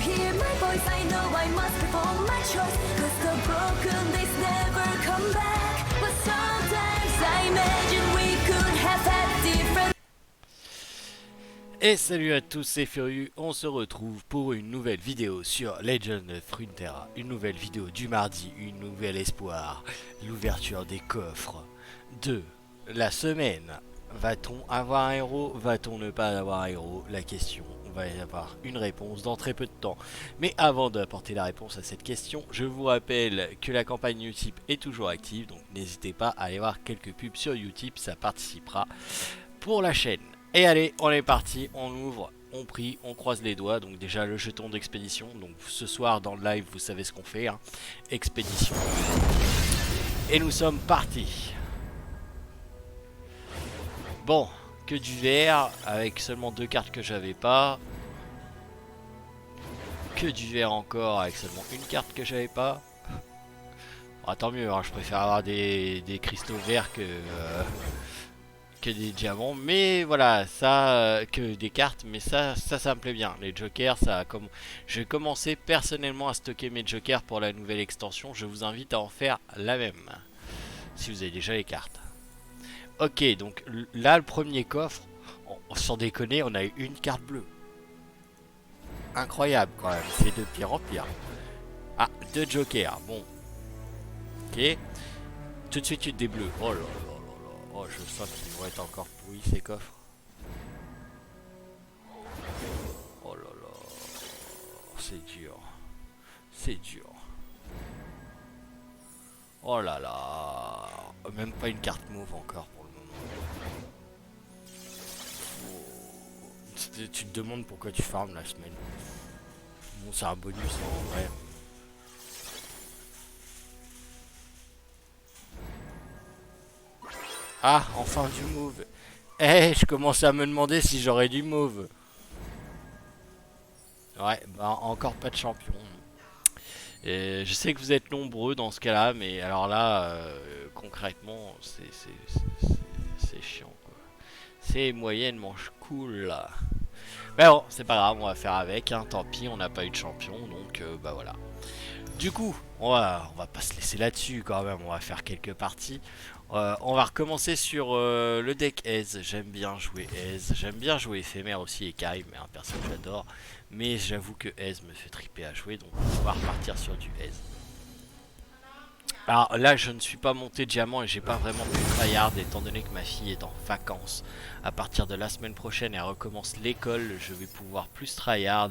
hear my voice, I know I must perform my choice. Cause the broken days never come back. But sometimes I imagine we could have had different. Et salut à tous, c'est Furieux, on se retrouve pour une nouvelle vidéo sur Legend of Runeterra. Une nouvelle vidéo du mardi, une nouvelle espoir, l'ouverture des coffres de la semaine. Va-t-on avoir un héros? Va-t-on ne pas avoir un héros? La question, on va y avoir une réponse dans très peu de temps. Mais avant d'apporter la réponse à cette question, je vous rappelle que la campagne Utip est toujours active, donc n'hésitez pas à aller voir quelques pubs sur Utip, ça participera pour la chaîne. Et allez, on est parti, on ouvre, on prie, on croise les doigts. Donc déjà le jeton d'expédition. Donc ce soir dans le live, vous savez ce qu'on fait, hein. Expédition. Et nous sommes partis. Bon, que du vert, avec seulement 2 cartes que j'avais pas. Que du vert encore, avec seulement une carte que j'avais pas. Bon, tant mieux, hein, je préfère avoir des cristaux verts que des diamants, mais voilà, ça que des cartes, mais ça me plaît bien. Les jokers, ça comme je vais commencer personnellement à stocker mes jokers pour la nouvelle extension. Je vous invite à en faire la même si vous avez déjà les cartes. Ok, donc là le premier coffre, sans déconner, on a eu une carte bleue. Incroyable quand même, c'est de pire en pire. Ah, 2 jokers, bon. Ok, tout de suite des bleus. Oh là là. Oh, je sens qu'ils vont être encore pourris ces coffres. Oh là là. C'est dur. C'est dur. Oh là là. Même pas une carte mauve encore pour le moment. Oh. Tu te demandes pourquoi tu farmes la semaine. Bon, c'est un bonus en vrai. Ah, enfin du mauve. Eh, je commençais à me demander si j'aurais du mauve. Ouais, bah encore pas de champion. Et je sais que vous êtes nombreux dans ce cas-là, mais alors là, concrètement, c'est chiant, quoi. C'est moyennement cool, là. Mais bon, c'est pas grave, on va faire avec, hein. Tant pis, on n'a pas eu de champion, donc bah voilà. Du coup, on va pas se laisser là-dessus quand même, on va faire quelques parties. On va recommencer sur le deck Aise. J'aime bien jouer Aise, j'aime bien jouer éphémère aussi et Kai, mais un perso que j'adore. Mais j'avoue que Aise me fait triper à jouer, donc on va repartir sur du Aise. Alors là, je ne suis pas monté diamant et j'ai pas vraiment pu tryhard étant donné que ma fille est en vacances. À partir de la semaine prochaine, elle recommence l'école, je vais pouvoir plus tryhard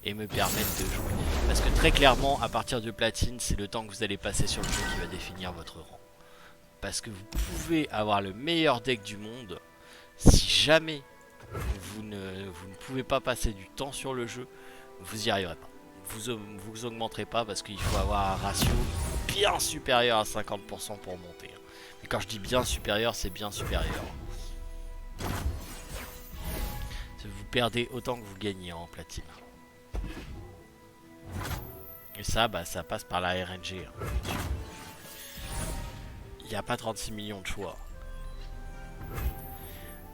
et me permettre de jouer. Parce que très clairement, à partir de platine, c'est le temps que vous allez passer sur le jeu qui va définir votre rang. Parce que vous pouvez avoir le meilleur deck du monde, si jamais vous ne pouvez pas passer du temps sur le jeu, vous y arriverez pas. Vous augmenterez pas parce qu'il faut avoir un ratio bien supérieur à 50% pour monter. Mais quand je dis bien supérieur, c'est bien supérieur. Vous perdez autant que vous gagnez en platine. Et ça, bah, ça passe par la RNG. Il n'y a pas 36 millions de choix.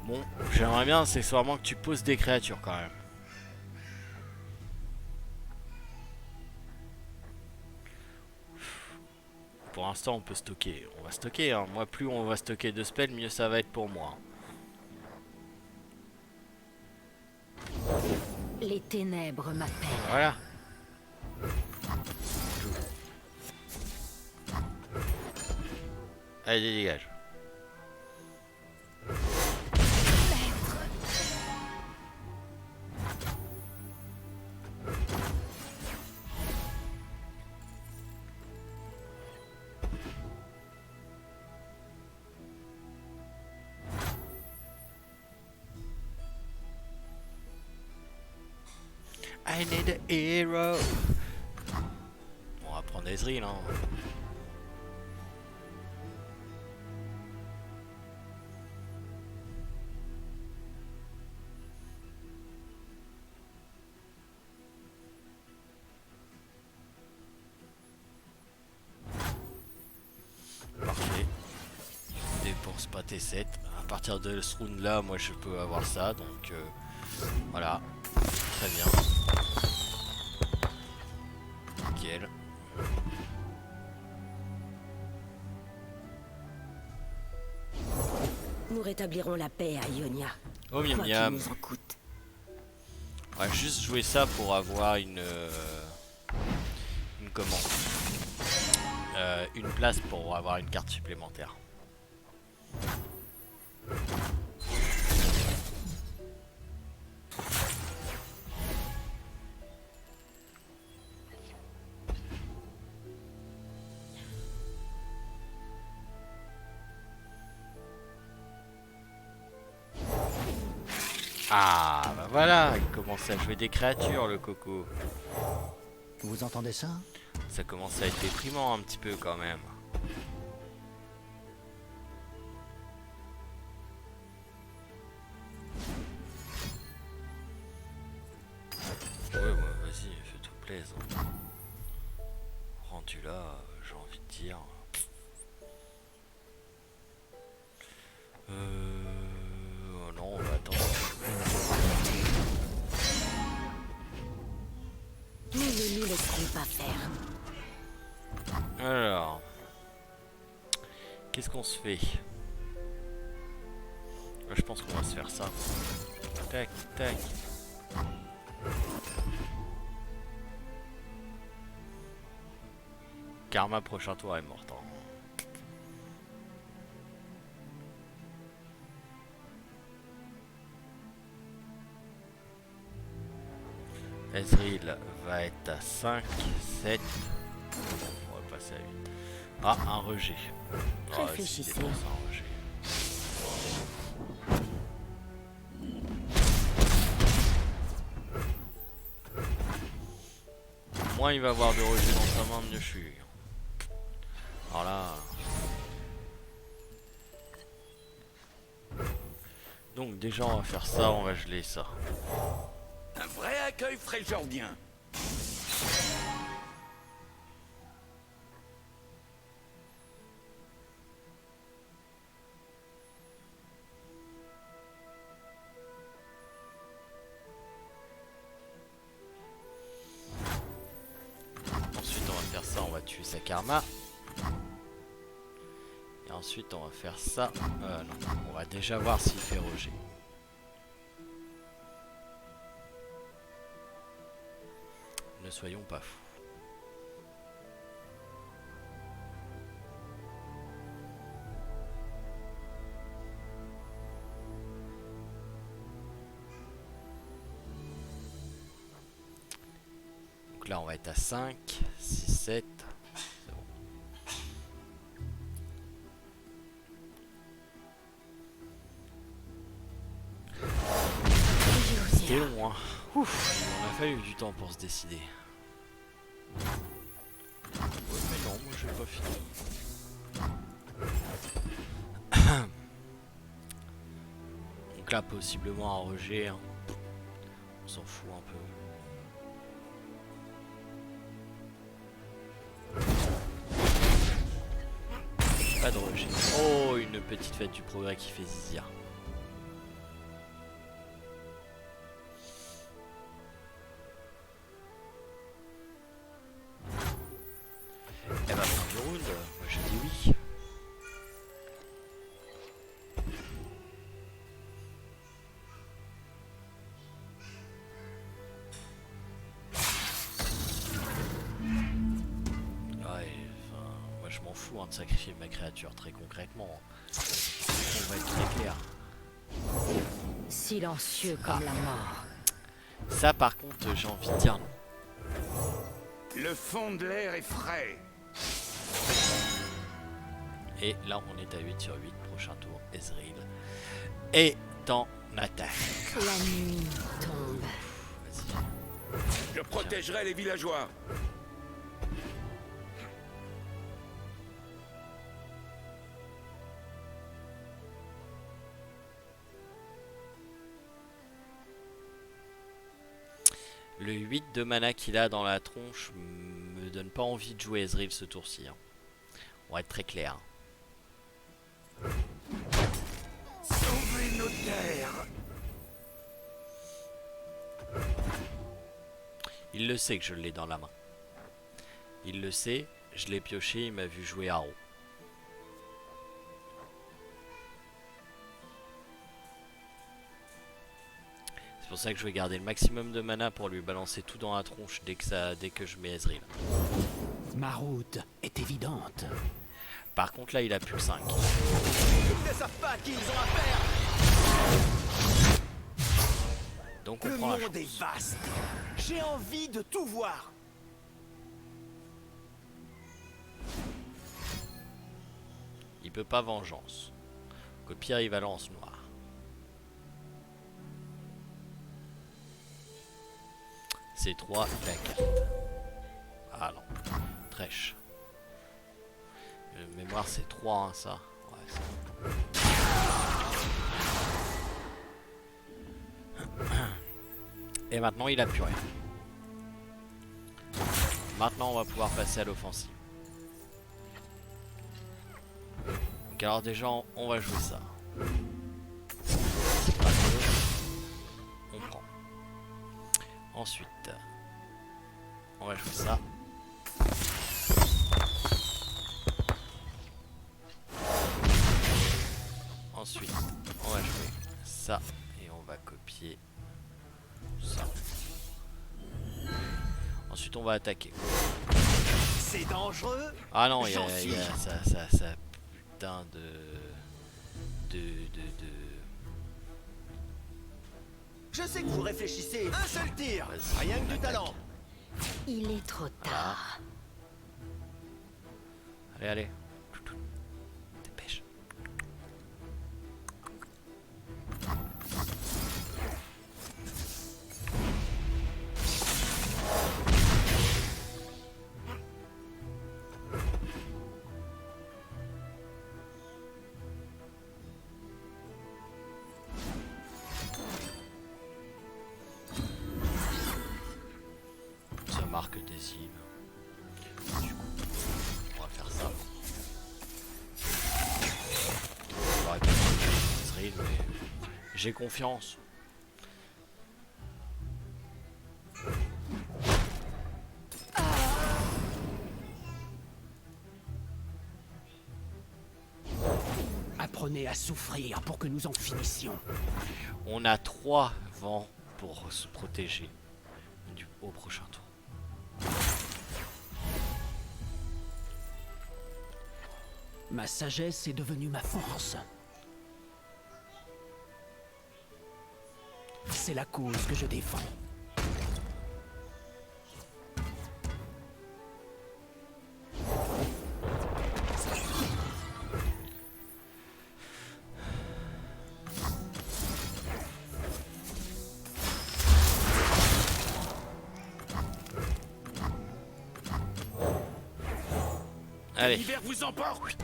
Bon, j'aimerais bien accessoirement que tu poses des créatures quand même. Pour l'instant, on peut stocker. On va stocker, hein. Moi, plus on va stocker de spells, mieux ça va être pour moi. Les ténèbres m'appellent. Voilà. Allez, dégage. I need a hero. On va prendre Ezreal, hein. Parfait. Dépense pas T7. À partir de ce round là, moi je peux avoir ça, donc voilà. Très bien. Nickel. Nous rétablirons la paix à Ionia. Oh miam Quoi qu'il miam. nous en coûte. On va juste jouer ça pour avoir une commande. Une place pour avoir une carte supplémentaire. Ah bah voilà, il commence à jouer des créatures le coco. Vous entendez ça? Ça commence à être déprimant un petit peu quand même. Ouais, vas-y, fais-toi plaisir. Rends-tu là, j'ai envie de dire. Oh non, on va attendre. Nous ne nous laisserons pas faire. Alors, qu'est-ce qu'on se fait? Je pense qu'on va se faire ça. Tac, tac. Karma prochain tour est morte. Hein. Ezreal va être à 5, 7. On va passer à 8. Ah, un rejet. Ah, Réfléchissez. c'est pour ça, un rejet. Moins il va avoir de rejet dans sa main, mieux je suis. Alors là. Donc déjà on va faire ça, on va geler ça. Un vrai accueil fréjordien. Ensuite on va faire ça, on va tuer sa karma. Et ensuite on va faire ça. Non, on va déjà voir s'il fait rejet. Ne soyons pas fous. Donc là on va être à 5, 6, 7. C'est bon. C'était long hein. Ouf, il en a fallu du temps pour se décider. Ouais, mais non, moi j'ai pas fini. Donc là possiblement un rejet. Hein. On s'en fout un peu. Pas de rejet. Oh, une petite fête du progrès qui fait zizir. Elle va prendre du round. Moi je dis oui. Moi je m'en fous hein, de sacrifier ma créature très concrètement. On va être très clair. Silencieux comme la mort. Ça par contre j'ai envie de dire non. Le fond de l'air est frais. Et là on est à 8 sur 8, prochain tour, Ezreal est en attaque. La nuit tombe. Vas-y. Je protégerai les villageois. Le 8 de mana qu'il a dans la tronche me donne pas envie de jouer Ezreal ce tour-ci. Hein. On va être très clair. Sauvez nos terres. Il le sait que je l'ai dans la main. Il le sait, je l'ai pioché, il m'a vu jouer Haro. C'est pour ça que je vais garder le maximum de mana pour lui balancer tout dans la tronche dès que je mets Ezreal. Ma route est évidente. Par contre là il a plus que 5. Ils ne savent pas à qui ils ont affaire. Donc on Le prend la monde est chance. vaste. J'ai envie de tout voir. Il peut pas vengeance. Au pire il va lance noir. C'est 3 la carte. Ah non. Trèche. Mémoire c'est 3 hein, ça. Ouais, et maintenant il a plus rien. Maintenant on va pouvoir passer à l'offensive. Donc alors déjà on va jouer ça. On prend. Ensuite on va jouer ça. Ensuite on va jouer ça et on va copier ça. Ensuite on va attaquer. C'est dangereux. Ah non, il y J'en a suis. ça putain de... Je sais que vous réfléchissez. Un seul tir. Vas-y, Rien que du attaque. talent. Il est trop tard. Allez, allez. Dépêche. Ça marque des îles. Du coup, on va faire ça. J'aurais pu faire Ezreal, mais j'ai confiance. Apprenez à souffrir pour que nous en finissions. On a 3 vents pour se protéger au prochain tour. Ma sagesse est devenue ma force. C'est la cause que je défends. Allez, L'hiver vous emporte.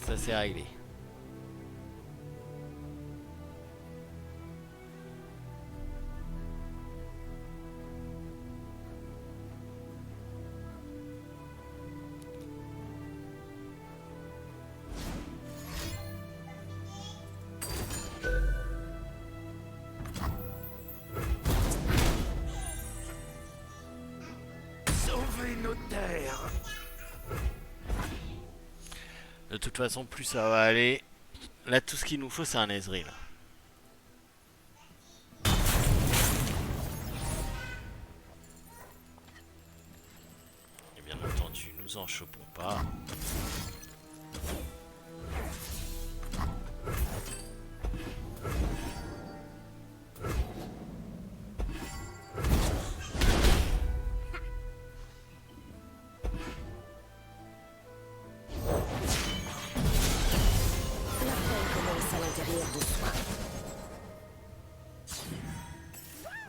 ça c'est réglé. Sauvez nos terres. De toute façon, plus ça va aller. Là, tout ce qu'il nous faut, c'est un Ezreal. Et bien entendu, nous en chopons pas. L'appel commence à l'intérieur de soi.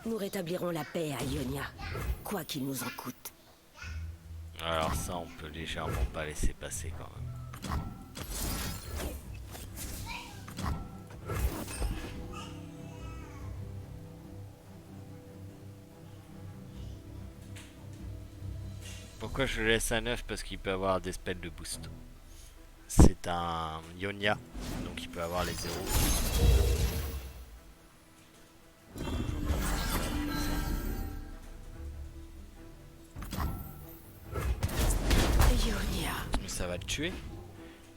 Nous rétablirons la paix à Ionia, quoi qu'il nous en coûte. Alors ça, on peut légèrement pas laisser passer quand même. Pourquoi je le laisse à 9? Parce qu'il peut avoir des spells de boost. C'est un Ionia, donc il peut avoir les 0. tuer?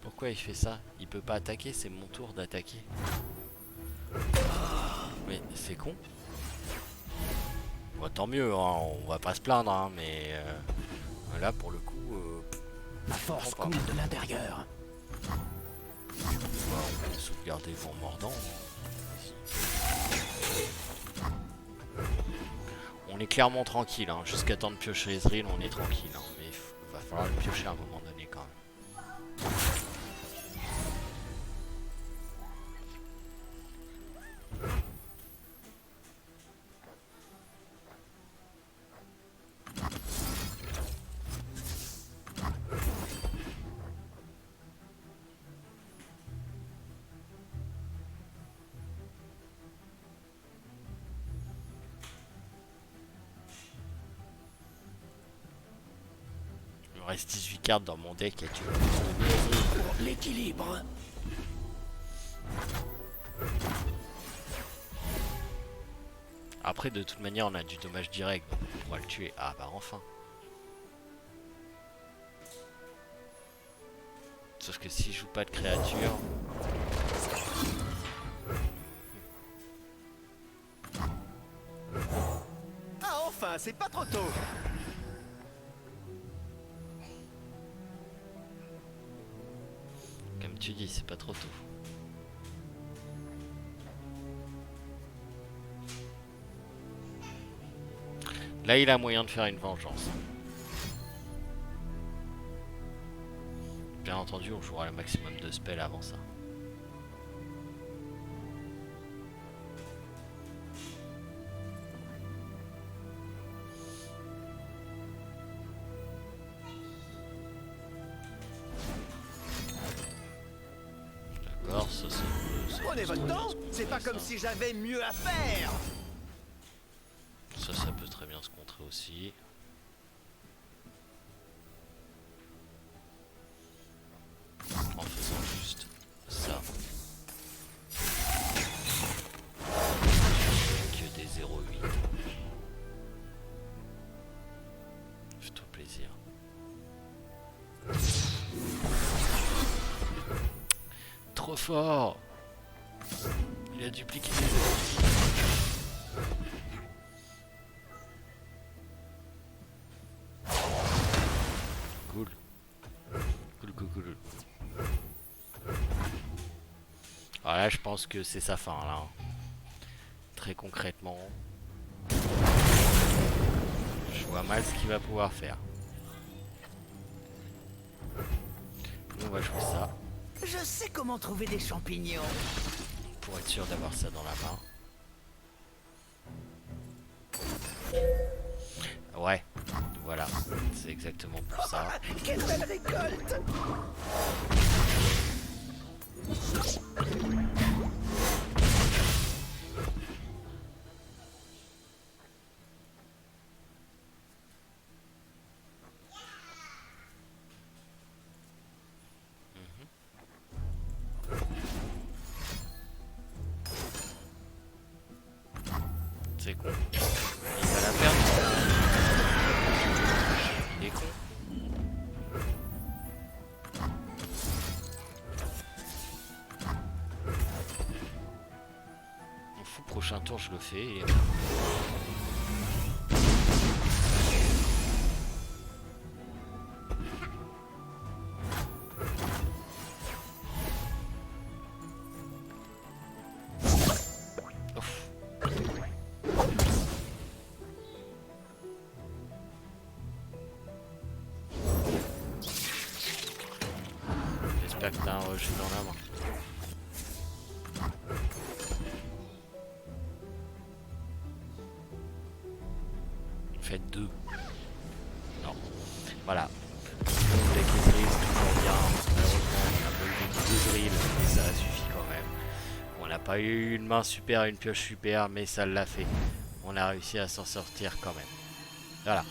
Pourquoi il fait ça? Il peut pas attaquer, c'est mon tour d'attaquer. Mais c'est con. Bon, tant mieux, hein, on va pas se plaindre, hein, mais là pour le coup... La force coule de l'intérieur. on va sauvegarder en mordant. On est clairement tranquille, hein, jusqu'à temps de piocher Ezreal, on est tranquille, hein, mais va falloir le piocher à un moment donné quand même. Il me reste 18 cartes dans mon deck et tu Pour l'équilibre. Après, de toute manière, on a du dommage direct, donc on pourra le tuer. Ah bah enfin. Sauf que si je joue pas de créature... Ah, enfin, c'est pas trop tôt. Comme tu dis, c'est pas trop tôt. Là, il a moyen de faire une vengeance. Bien entendu, on jouera le maximum de spells avant ça. D'accord, ça c'est... Prenez votre temps. C'est pas comme si j'avais mieux à faire. Ça peut très bien se contrer aussi. En faisant juste ça. Que des 0,8. Fais-toi plaisir. Trop fort! Il a dupliqué les 0,8. Cool. Cool. Alors là, je pense que c'est sa fin, là. Très concrètement. Je vois mal ce qu'il va pouvoir faire. Nous, on va jouer ça. Je sais comment trouver des champignons. Pour être sûr d'avoir ça dans la main. Ouais, voilà. C'est exactement pour ça. Quelle belle récolte. C'est con. Il va la perdre. Il est con. On fout, prochain tour je le fais et... J'espère que t'as un rejet dans la main. Faites deux. Non. Voilà. Le deck Ezreal, c'est toujours bien. Malheureusement, on a pas eu de Ezreal, mais ça a suffi quand même. On n'a pas eu une main super, une pioche super, mais ça l'a fait. On a réussi à s'en sortir quand même. Voilà.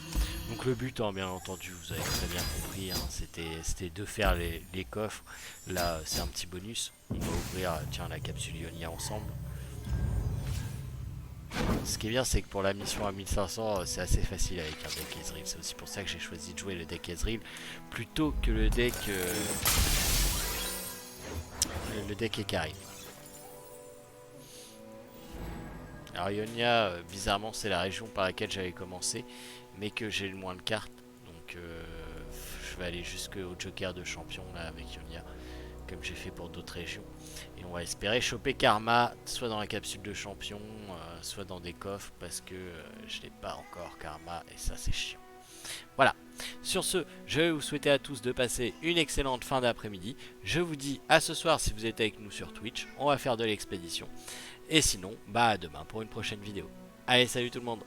Donc le but, hein, bien entendu, vous avez très bien compris, hein, c'était de faire les coffres. Là, c'est un petit bonus. On va ouvrir, tiens, la capsule Ionia ensemble. Ce qui est bien, c'est que pour la mission à 1500, c'est assez facile avec un deck Ezreal. C'est aussi pour ça que j'ai choisi de jouer le deck Ezreal plutôt que le deck Ekarim. Alors Ionia, bizarrement, c'est la région par laquelle j'avais commencé, mais que j'ai le moins de cartes. Donc je vais aller jusqu'au Joker de champion là avec Ionia, comme j'ai fait pour d'autres régions. Et on va espérer choper Karma, soit dans la capsule de champion, soit dans des coffres, parce que je n'ai pas encore Karma, et ça c'est chiant. Voilà, sur ce, je vais vous souhaiter à tous de passer une excellente fin d'après-midi. Je vous dis à ce soir si vous êtes avec nous sur Twitch, on va faire de l'expédition. Et sinon, bah à demain pour une prochaine vidéo. Allez, salut tout le monde!